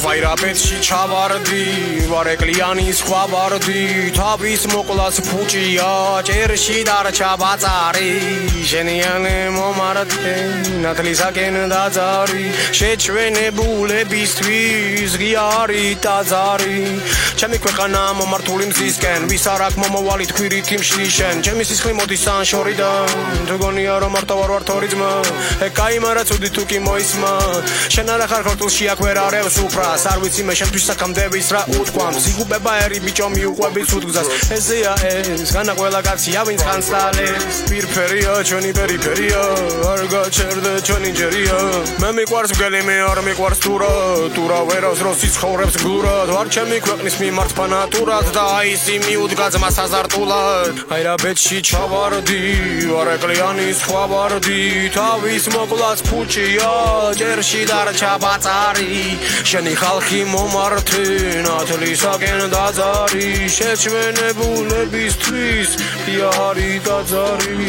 ვაირაპეთში ჩავარდი, ვარ ეკლიანის სხვა ვარდი, თავის მოკლას ფუჭია, ჭერში დარჩა ბაწარი, ჟენიანი მომართე, ნათლისაკენ დაძარი, შეჩვენებულებისთვის ღიარი ტაძარი, ჩემი ქვეყანა მომართული მზისკენ, ვის არ აქვს მომავალი თქვირითი მშლიშენ, ჩემი სისხლი მოდის სანშორიდან, თუ გონია რომ მარტო ვარ თორი ძმა, ეკაიმარა ცუდი თუ კი მოისმა, შენ არა ხარ ქორწილში აქ ვერ არევს უფრა არ ვიცი მე შენთვის საქამდევის რა უთქვამ სიგუბება ერი ბიჭო მიუყვებით სუდგზას ესეა ეს განა ყველა კაცია ვინც ხანსალეს პირფერია ჩვენი პერიფერია არ გაჩერდე ჩვენი ჯერია მე მიყვარს მგელი მე არ მიყვარს ტურა ვერავს რო სიცხოვრებს გლურად ვარ ჩემი ქვეყნის მიმართ ფანატურად და აისი მიუდგა ძმას აზარტულად აირაბეთში ჩავარდი ვარ ეკლიანის სხვა ვარდი თავის მოკლას ფუჭია ჭერში დარჩა ბაწარი შენი ხალხი მომართე ნათლისაკენ დაძარი შეჩვენებულებისთვის ღიარი ტაძარი